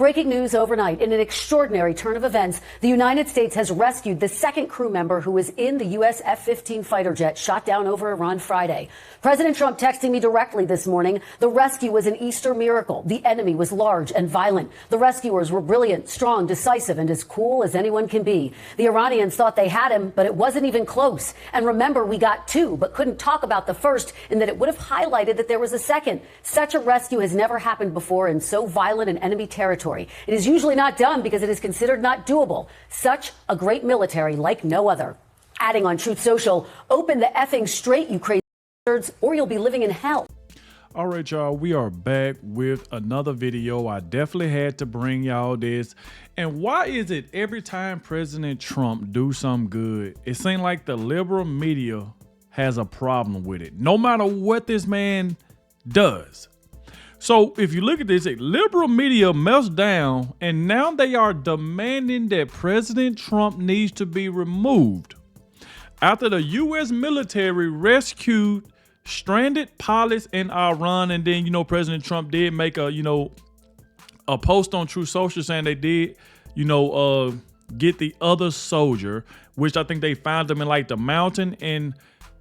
Breaking news overnight. In an extraordinary turn of events, the United States has rescued the second crew member who was in the U.S. F-15 fighter jet shot down over Iran Friday. President Trump texting me directly this morning. The rescue was an Easter miracle. The enemy was large and violent. The rescuers were brilliant, strong, decisive, and as cool as anyone can be. The Iranians thought they had him, but it wasn't even close. And remember, we got two, but couldn't talk about the first, in that it would have highlighted that there was a second. Such a rescue has never happened before in so violent an enemy territory. It is usually not done because it is considered not doable. Such a great military like no other. Adding on Truth Social, open the effing straight, you crazy bastards, or you'll be living in hell. All right, y'all, we are back with another video. I definitely had to bring y'all this. And why is it every time President Trump do something good, it seems like the liberal media has a problem with it, no matter what this man does? So if you look at this, liberal media melts down, and now they are demanding that President Trump needs to be removed after the U.S. military rescued stranded pilots in Iran. And then, President Trump did make a post on True Social saying they did, get the other soldier, which I think they found him in like the mountain. And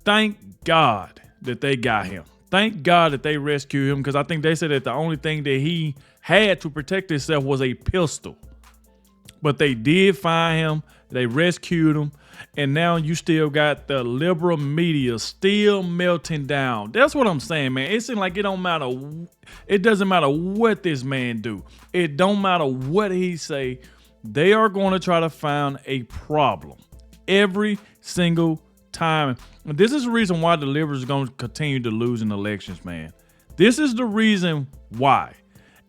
thank God that they got him. Thank God that they rescued him, because I think they said that the only thing that he had to protect himself was a pistol. But they did find him. They rescued him. And now you still got the liberal media still melting down. That's what I'm saying, man. It seems like it don't matter. It doesn't matter what this man do. It don't matter what he say. They are going to try to find a problem every single time. And this is the reason why the liberals are going to continue to lose in elections, man. This is the reason why.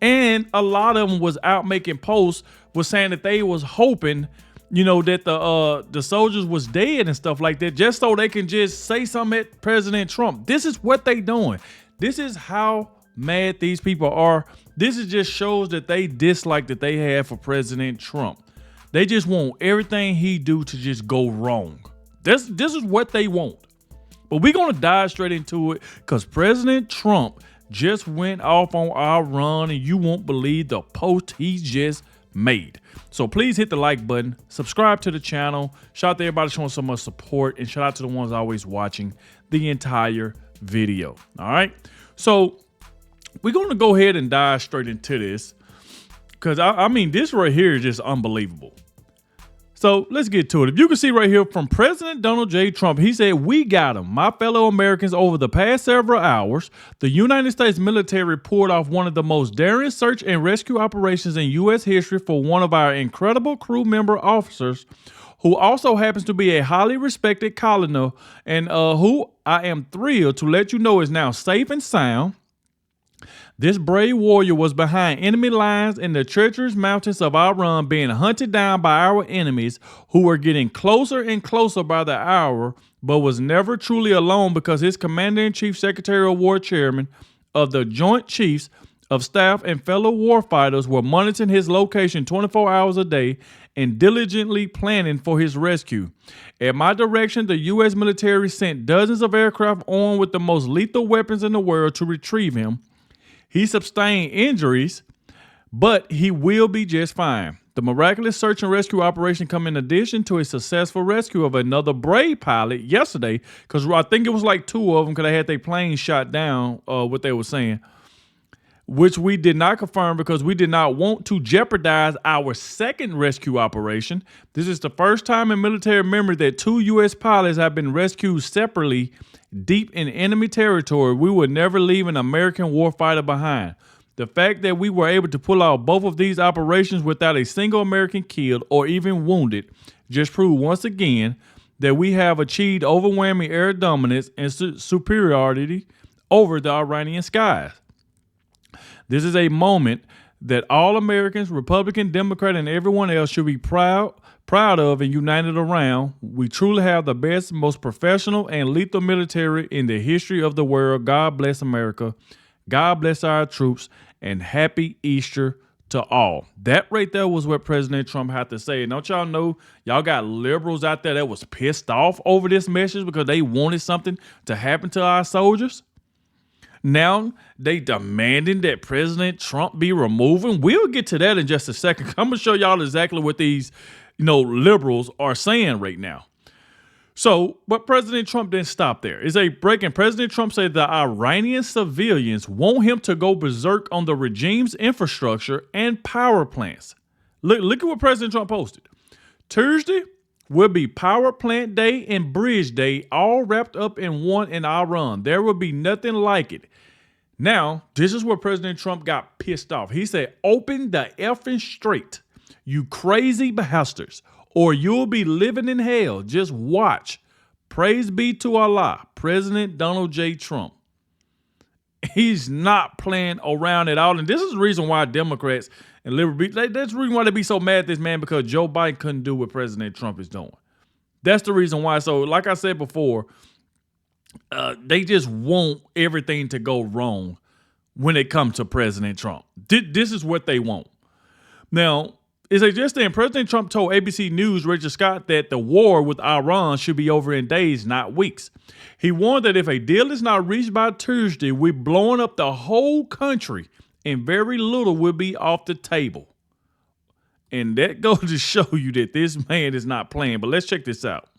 And a lot of them was out making posts, was saying that they was hoping, that the soldiers was dead and stuff like that, just so they can just say something at President Trump. This is what they doing. This is how mad these people are. This is just shows that they dislike that they have for President Trump. They just want everything he do to just go wrong. This is what they want. But we're going to dive straight into it, because President Trump just went off on our run, and you won't believe the post he just made. So please hit the like button, subscribe to the channel. Shout out to everybody showing so much support, and shout out to the ones always watching the entire video. All right. So we're going to go ahead and dive straight into this, because I mean, this right here is just unbelievable. So let's get to it. If you can see right here from President Donald J. Trump, he said, "We got him. My fellow Americans, over the past several hours, the United States military pulled off one of the most daring search and rescue operations in U.S. history for one of our incredible crew member officers, who also happens to be a highly respected colonel, and who I am thrilled to let you know is now safe and sound. This brave warrior was behind enemy lines in the treacherous mountains of Iran, being hunted down by our enemies, who were getting closer and closer by the hour, but was never truly alone, because his Commander-in-Chief, Secretary of War, Chairman of the Joint Chiefs of Staff, and fellow warfighters were monitoring his location 24 hours a day and diligently planning for his rescue. At my direction, the U.S. military sent dozens of aircraft armed with the most lethal weapons in the world to retrieve him. He sustained injuries, but he will be just fine. The miraculous search and rescue operation come in addition to a successful rescue of another brave pilot yesterday, because I think it was like two of them, because they had their plane shot down, what they were saying, which we did not confirm because we did not want to jeopardize our second rescue operation. This is the first time in military memory that two U.S. pilots have been rescued separately deep in enemy territory. We would never leave an American warfighter behind. The fact that we were able to pull out both of these operations without a single American killed or even wounded just proved once again that we have achieved overwhelming air dominance and superiority over the Iranian skies. This is a moment that all Americans, Republican, Democrat, and everyone else should be proud of and united around. We truly have the best, most professional, and lethal military in the history of the world. God bless America. God bless our troops, and happy Easter to all. That right there was what President Trump had to say. And don't y'all know, y'all got liberals out there that was pissed off over this message because they wanted something to happen to our soldiers? Now they demanding that President Trump be removed. And we'll get to that in just a second. I'm going to show y'all exactly what these, liberals are saying right now. So, but President Trump didn't stop there. It's a breaking. President Trump said the Iranian civilians want him to go berserk on the regime's infrastructure and power plants. Look at what President Trump posted. Tuesday will be Power Plant Day and Bridge Day, all wrapped up in one in Iran. There will be nothing like it. Now, this is where President Trump got pissed off. He said, open the effing strait, you crazy bastards, or you'll be living in hell. Just watch. Praise be to Allah, President Donald J. Trump. He's not playing around at all. And this is the reason why Democrats and liberals, that's the reason why they be so mad at this man, because Joe Biden couldn't do what President Trump is doing. That's the reason why. So like I said before, they just want everything to go wrong when it comes to President Trump. This is what they want. Now, as I just said, President Trump told ABC News' Richard Scott that the war with Iran should be over in days, not weeks. He warned that if a deal is not reached by Tuesday, we're blowing up the whole country and very little will be off the table. And that goes to show you that this man is not playing. But let's check this out.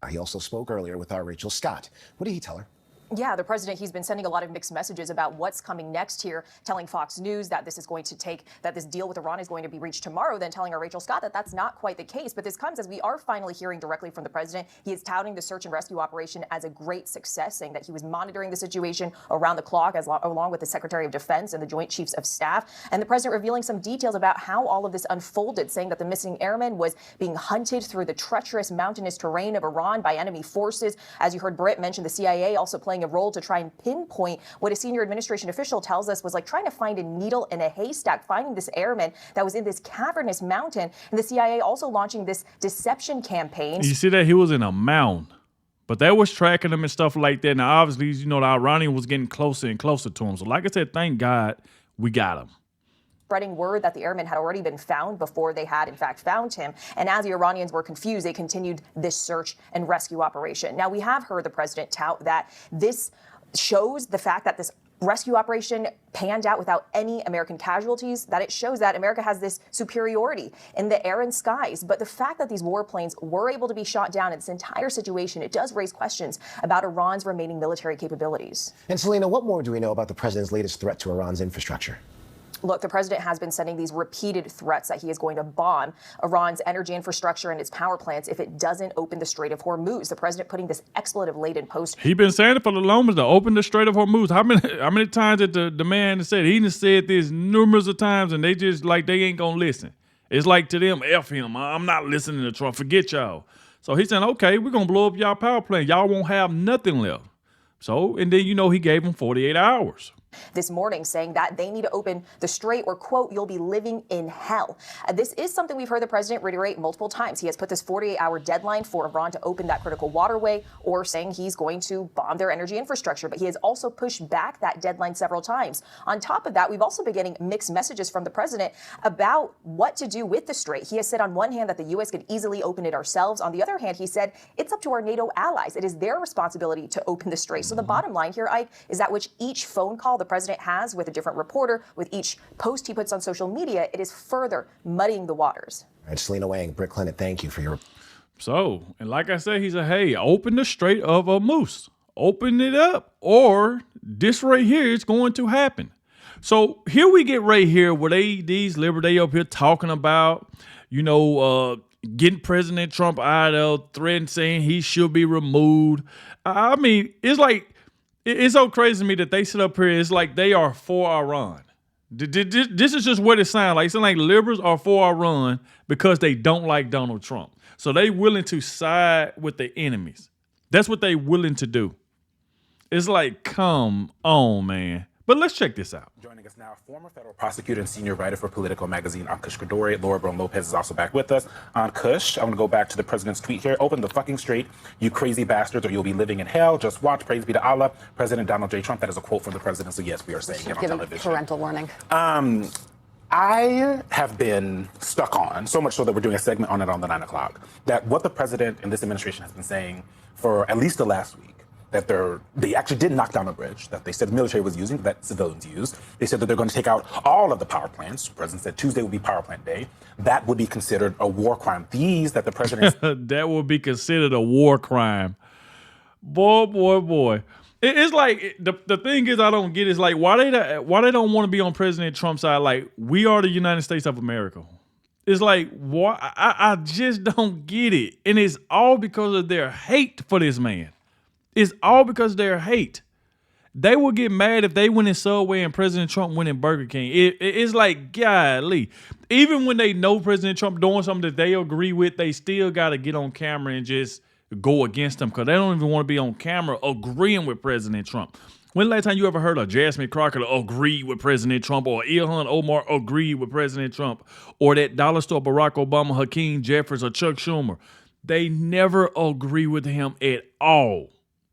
He also spoke earlier with our Rachel Scott. What did he tell her? Yeah, the president, he's been sending a lot of mixed messages about what's coming next here, telling Fox News that this deal with Iran is going to be reached tomorrow, then telling our Rachel Scott that that's not quite the case. But this comes as we are finally hearing directly from the president. He is touting the search and rescue operation as a great success, saying that he was monitoring the situation around the clock along with the Secretary of Defense and the Joint Chiefs of Staff. And the president revealing some details about how all of this unfolded, saying that the missing airman was being hunted through the treacherous mountainous terrain of Iran by enemy forces. As you heard Britt mention, the CIA also playing a role to try and pinpoint what a senior administration official tells us was like trying to find a needle in a haystack, finding this airman that was in this cavernous mountain. And the CIA also launching this deception campaign. You see that he was in a mound, but that was tracking him and stuff like that. Now, obviously, the Iranian was getting closer and closer to him. So like I said, thank God we got him. Spreading word that the airman had already been found before they had, in fact, found him. And as the Iranians were confused, they continued this search and rescue operation. Now, we have heard the president tout that this shows the fact that this rescue operation panned out without any American casualties, that it shows that America has this superiority in the air and skies. But the fact that these warplanes were able to be shot down in this entire situation, it does raise questions about Iran's remaining military capabilities. And Selena, what more do we know about the president's latest threat to Iran's infrastructure? Look, the president has been sending these repeated threats that he is going to bomb Iran's energy infrastructure and its power plants if it doesn't open the Strait of Hormuz. The president putting this expletive-laden post. He been saying it for the longest to open the Strait of Hormuz. How many times did the man said? He done said this numerous of times, and they just like they ain't gonna listen. It's like to them, F him. I'm not listening to Trump. Forget y'all. So he's saying, okay, we're gonna blow up y'all power plant. Y'all won't have nothing left. So, and then he gave him 48 hours. This morning saying that they need to open the strait or, quote, you'll be living in hell. This is something we've heard the president reiterate multiple times. He has put this 48-hour deadline for Iran to open that critical waterway, or saying he's going to bomb their energy infrastructure. But he has also pushed back that deadline several times. On top of that, we've also been getting mixed messages from the president about what to do with the strait. He has said on one hand that the U.S. could easily open it ourselves. On the other hand, he said it's up to our NATO allies. It is their responsibility to open the strait. So the bottom line here, Ike, is that with each phone call the president has with a different reporter, with each post he puts on social media, it is further muddying the waters. All right, Selena Wang, Britt Clinton, thank you for your... So, and like I said, he said, hey, open the Strait of Hormuz. Open it up, or this right here is going to happen. So here we get right here where these liberals, they up here talking about, getting President Trump out of threat, saying he should be removed. I mean, it's like, it's so crazy to me that they sit up here. It's like they are for Iran. This is just what it sounds like. It sounds like liberals are for Iran because they don't like Donald Trump. So they willing to side with the enemies. That's what they willing to do. It's like, come on, man. But let's check this out. Joining us now, former federal prosecutor and senior writer for Politico magazine, Ankush Kadori. Laura Brown Lopez is also back with us. Ankush, I'm going to go back to the president's tweet here. Open the fucking strait, you crazy bastards, or you'll be living in hell. Just watch. Praise be to Allah. President Donald J. Trump. That is a quote from the president. So yes, we are saying it on television. Parental warning. I have been stuck on, so much so that we're doing a segment on it on the 9 o'clock, that what the president and this administration has been saying for at least the last week that they actually did knock down a bridge that they said the military was using, that civilians used. They said that they're going to take out all of the power plants. The president said Tuesday would be power plant day. That would be considered a war crime. These that the president... That would be considered a war crime. Boy. It's like, the thing is I don't get is like, why they don't want to be on President Trump's side? Like, we are the United States of America. It's like, why? I just don't get it. And it's all because of their hate for this man. It's all because of their hate. They will get mad if they went in Subway and President Trump went in Burger King. It's like, golly. Even when they know President Trump doing something that they agree with, they still got to get on camera and just go against him because they don't even want to be on camera agreeing with President Trump. When the last time you ever heard of Jasmine Crockett agree with President Trump, or Ilhan Omar agree with President Trump, or that dollar store Barack Obama, Hakeem Jeffries, or Chuck Schumer? They never agree with him at all.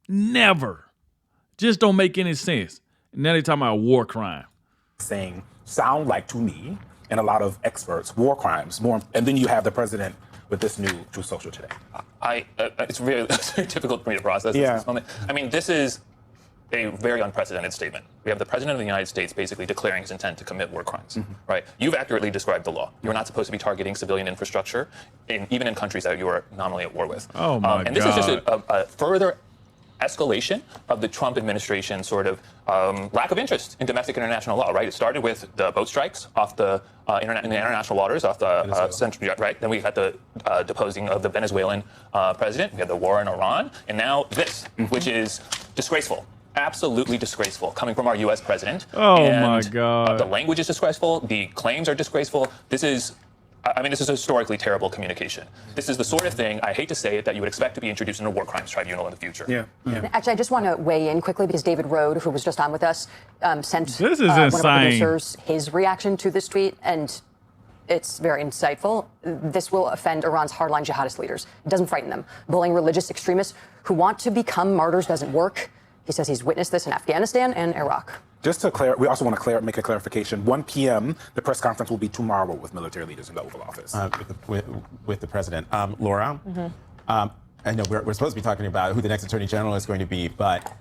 Never. Just don't make any sense. Now they're talking about war crime. Saying sound like, to me, and a lot of experts, war crimes. And then you have the president with this new Truth Social today. It's very difficult for me to process this moment. I mean, this is a very unprecedented statement. We have the president of the United States basically declaring his intent to commit war crimes, right? You've accurately described the law. You're not supposed to be targeting civilian infrastructure, even in countries that you are nominally at war with. Oh, my and this is just a further escalation of the Trump administration's sort of lack of interest in domestic international law, right? It started with the boat strikes off the in the international waters, off the central, right? Then we had the deposing of the Venezuelan president. We had the war in Iran, and now this, which is disgraceful. Absolutely disgraceful, coming from our U.S. president. Oh, and, my God. The language is disgraceful. The claims are disgraceful. This is historically terrible communication. This is the sort of thing, I hate to say it, that you would expect to be introduced in a war crimes tribunal in the future. Yeah. Actually, I just want to weigh in quickly because David Rode, who was just on with us, sent this is one of our insane. producers his reaction to this tweet, and it's very insightful. This will offend Iran's hardline jihadist leaders. It doesn't frighten them. Bullying religious extremists who want to become martyrs doesn't work. He says he's witnessed this in Afghanistan and Iraq. Just to clarify, we also want to make a clarification. 1 p.m., the press conference will be tomorrow with military leaders in the Oval Office. With the president. Laura, I know we're supposed to be talking about who the next attorney general is going to be, but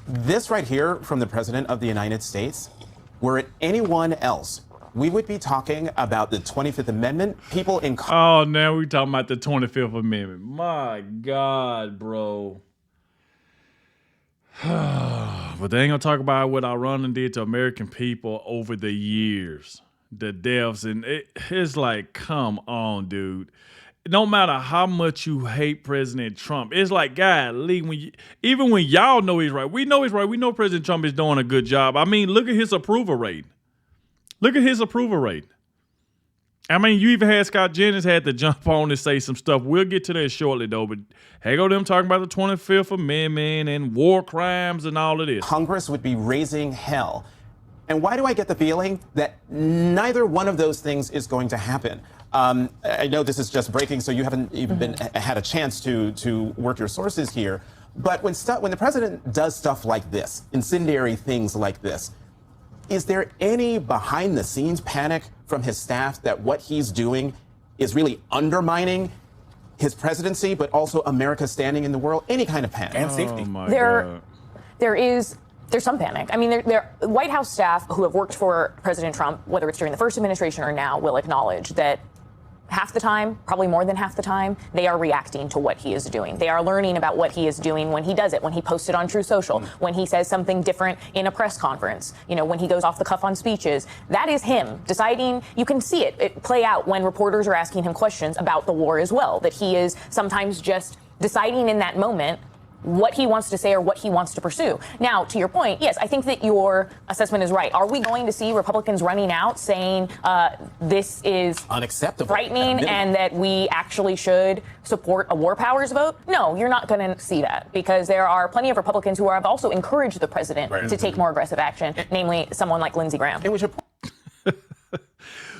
this right here from the president of the United States, were it anyone else, we would be talking about the 25th Amendment. People in... Oh, now we're talking about the 25th Amendment. My God, bro. But they ain't gonna talk about what Iran did to American people over the years, the deaths, and it's like, come on, dude. No matter how much you hate President Trump, it's like, golly, even when y'all know he's right, we know he's right. We know President Trump is doing a good job. I mean, look at his approval rate. Look at his approval rate. I mean, you even had Scott Jennings had to jump on and say some stuff. We'll get to that shortly, though. But here go them talking about the 25th Amendment and war crimes and all of this. Congress would be raising hell. And why do I get the feeling that neither one of those things is going to happen? I know this is just breaking, so you haven't even had a chance to work your sources here. But when the president does stuff like this, incendiary things like this, is there any behind-the-scenes panic from his staff that what he's doing is really undermining his presidency, but also America's standing in the world? Any kind of panic? And safety. Oh my God. There's some panic. I mean, White House staff who have worked for President Trump, whether it's during the first administration or now, will acknowledge that half the time, probably more than half the time, they are reacting to what he is doing. They are learning about what he is doing when he does it, when he posts it on True Social, when he says something different in a press conference, when he goes off the cuff on speeches. That is him deciding. You can see it play out when reporters are asking him questions about the war as well, that he is sometimes just deciding in that moment what he wants to say or what he wants to pursue. Now, to your point, yes, I think that your assessment is right. Are we going to see Republicans running out saying this is unacceptable, frightening, and that we actually should support a war powers vote? No, you're not going to see that, because there are plenty of Republicans who have also encouraged the president to take more aggressive action, namely someone like Lindsey Graham.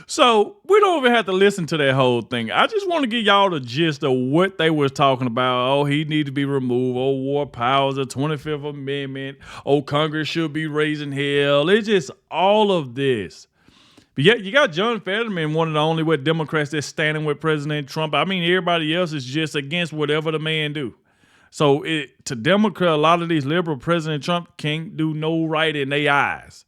So we don't even have to listen to that whole thing. I just want to give y'all the gist of what they was talking about. Oh, he need to be removed. Oh, war powers, the 25th Amendment. Oh, Congress should be raising hell. It's just all of this. But yet you got John Fetterman, one of the only Democrats that's standing with President Trump. I mean, everybody else is just against whatever the man do. So to Democrat, a lot of these liberal, President Trump can't do no right in their eyes,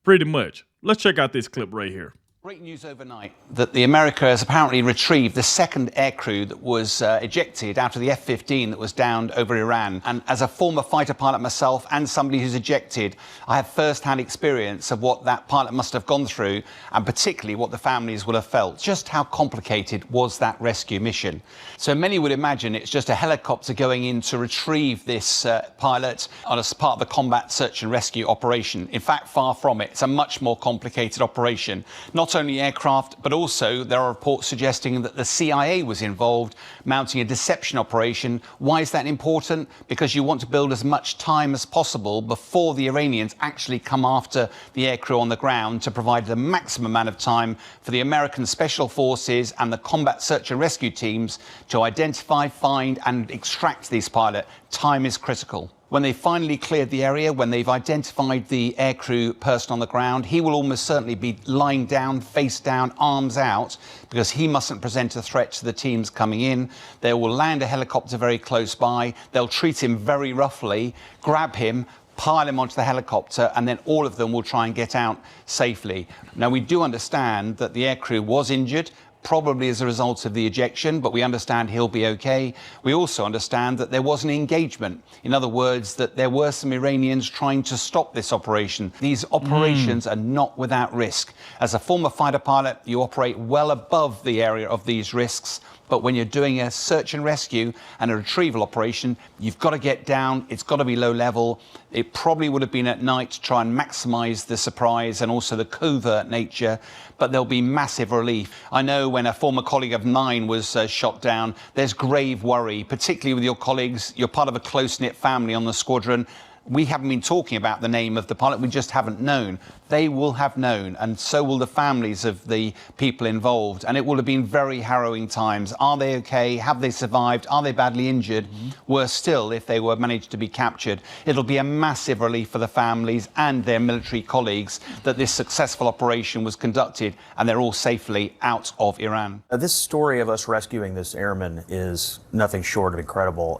pretty much. Let's check out this clip right here. Great news overnight that the America has apparently retrieved the second aircrew that was ejected out of the F-15 that was downed over Iran. And as a former fighter pilot myself and somebody who's ejected, I have first-hand experience of what that pilot must have gone through, and particularly what the families will have felt. Just how complicated was that rescue mission? So many would imagine it's just a helicopter going in to retrieve this pilot as part of the combat search and rescue operation. In fact, far from it. It's a much more complicated operation. Not only aircraft, but also there are reports suggesting that the CIA was involved, mounting a deception operation. Why is that important? Because you want to build as much time as possible before the Iranians actually come after the aircrew on the ground to provide the maximum amount of time for the American Special Forces and the combat search and rescue teams to identify, find and extract these pilots. Time is critical. When they finally cleared the area, when they've identified the aircrew person on the ground, he will almost certainly be lying down, face down, arms out, because he mustn't present a threat to the teams coming in. They will land a helicopter very close by. They'll treat him very roughly, grab him, pile him onto the helicopter, and then all of them will try and get out safely. Now, we do understand that the aircrew was injured, probably as a result of the ejection, but we understand he'll be okay. We also understand that there was an engagement. In other words, that there were some Iranians trying to stop this operation. These operations are not without risk. As a former fighter pilot, you operate well above the area of these risks. But when you're doing a search and rescue and a retrieval operation, you've got to get down. It's got to be low level. It probably would have been at night to try and maximize the surprise and also the covert nature. But there'll be massive relief. I know when a former colleague of mine was shot down, there's grave worry, particularly with your colleagues. You're part of a close-knit family on the squadron. We haven't been talking about the name of the pilot. We just haven't known. They will have known, and so will the families of the people involved. And it will have been very harrowing times. Are they okay? Have they survived? Are they badly injured? Worse still, if they were managed to be captured. It'll be a massive relief for the families and their military colleagues that this successful operation was conducted and they're all safely out of Iran. This story of us rescuing this airman is nothing short of incredible.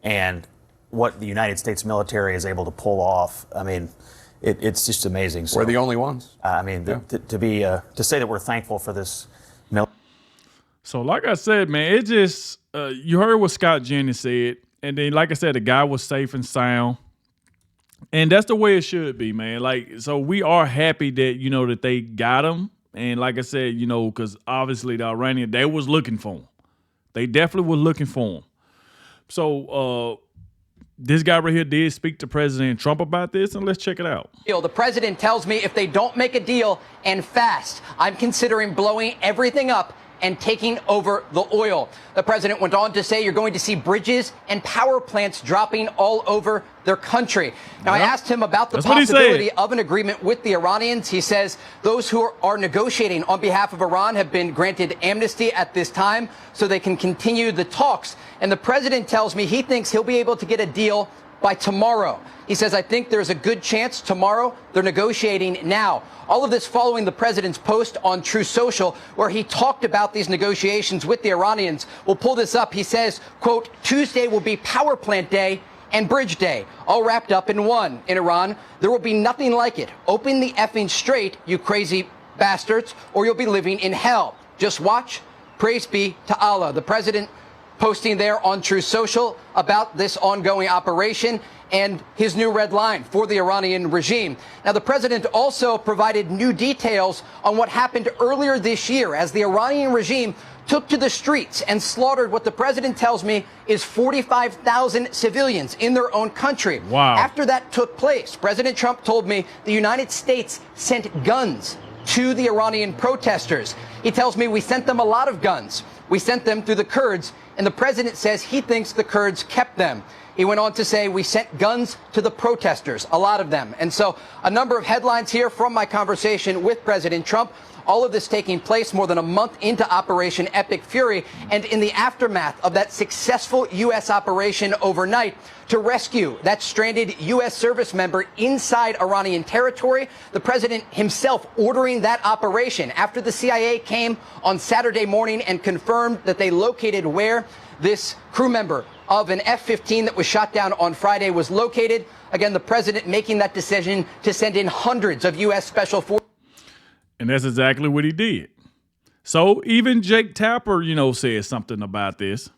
And what the United States military is able to pull off, I mean, it's just amazing. So, we're the only ones. I mean, to say that we're thankful for this military. So, like I said, man, it just you heard what Scott Jennings said, and then, like I said, the guy was safe and sound, and that's the way it should be, man. Like, so we are happy that that they got him, and like I said, because obviously the Iranian, they was looking for him. They definitely were looking for him. So, this guy right here did speak to President Trump about this, and let's check it out. The president tells me if they don't make a deal and fast, I'm considering blowing everything up and taking over the oil. The president went on to say you're going to see bridges and power plants dropping all over their country. Now, I asked him about the possibility of an agreement with the Iranians. He says those who are negotiating on behalf of Iran have been granted amnesty at this time so they can continue the talks. And the president tells me he thinks he'll be able to get a deal by tomorrow. He says, I think there's a good chance tomorrow. They're negotiating now. All of this following the president's post on True Social, where he talked about these negotiations with the Iranians. We'll pull this up. He says, quote, Tuesday will be power plant day and bridge day, all wrapped up in one. In Iran, there will be nothing like it. Open the effing straight, you crazy bastards, or you'll be living in hell. Just watch. Praise be to Allah. The president posting there on True Social about this ongoing operation and his new red line for the Iranian regime. Now, the president also provided new details on what happened earlier this year as the Iranian regime took to the streets and slaughtered what the president tells me is 45,000 civilians in their own country. Wow. After that took place, President Trump told me the United States sent guns to the Iranian protesters. He tells me we sent them a lot of guns. We sent them through the Kurds, and the president says he thinks the Kurds kept them. He went on to say we sent guns to the protesters, a lot of them. And so a number of headlines here from my conversation with President Trump. All of this taking place more than a month into Operation Epic Fury and in the aftermath of that successful U.S. operation overnight to rescue that stranded U.S. service member inside Iranian territory. The president himself ordering that operation after the CIA came on Saturday morning and confirmed that they located where this crew member of an F-15 that was shot down on Friday was located. Again, the president making that decision to send in hundreds of U.S. Special Forces. And that's exactly what he did. So even Jake Tapper, said something about this.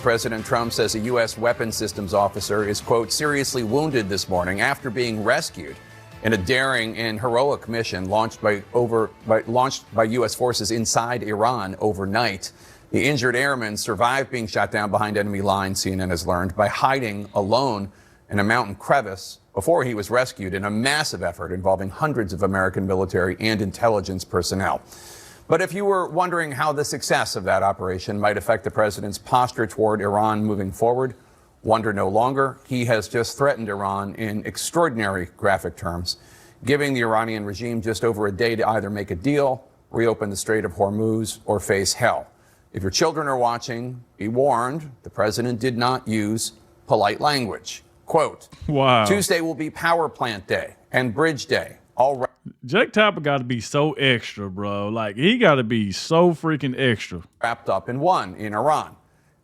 President Trump says a U.S. weapons systems officer is, quote, seriously wounded this morning after being rescued in a daring and heroic mission launched by U.S. forces inside Iran overnight. The injured airman survived being shot down behind enemy lines, CNN has learned, by hiding alone in a mountain crevice before he was rescued in a massive effort involving hundreds of American military and intelligence personnel. But if you were wondering how the success of that operation might affect the president's posture toward Iran moving forward, wonder no longer. He has just threatened Iran in extraordinary graphic terms, giving the Iranian regime just over a day to either make a deal, reopen the Strait of Hormuz, or face hell. If your children are watching, be warned, the president did not use polite language. Quote, wow. Tuesday will be power plant day and bridge day. All Jake Tapper got to be so extra, bro. Like, he got to be so freaking extra. Wrapped up in one in Iran.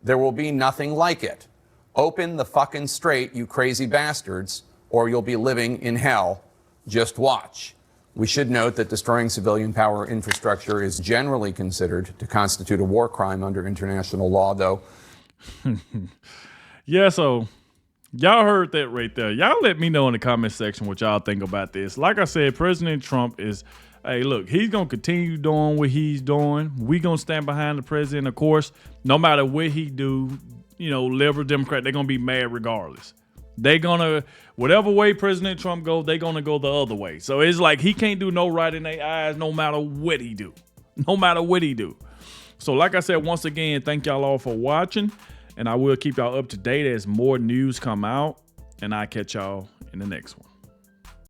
There will be nothing like it. Open the fucking strait, you crazy bastards, or you'll be living in hell. Just watch. We should note that destroying civilian power infrastructure is generally considered to constitute a war crime under international law, though. Yeah, so y'all heard that right there. Y'all let me know in the comment section what y'all think about this. Like I said, President Trump is, hey, look, he's going to continue doing what he's doing. We going to stand behind the president, of course. No matter what he do, liberal, Democrat, they're going to be mad regardless. They going to, whatever way President Trump goes, they going to go the other way. So it's like he can't do no right in their eyes no matter what he do. No matter what he do. So like I said, once again, thank y'all all for watching. And I will keep y'all up to date as more news come out. And I'll catch y'all in the next one.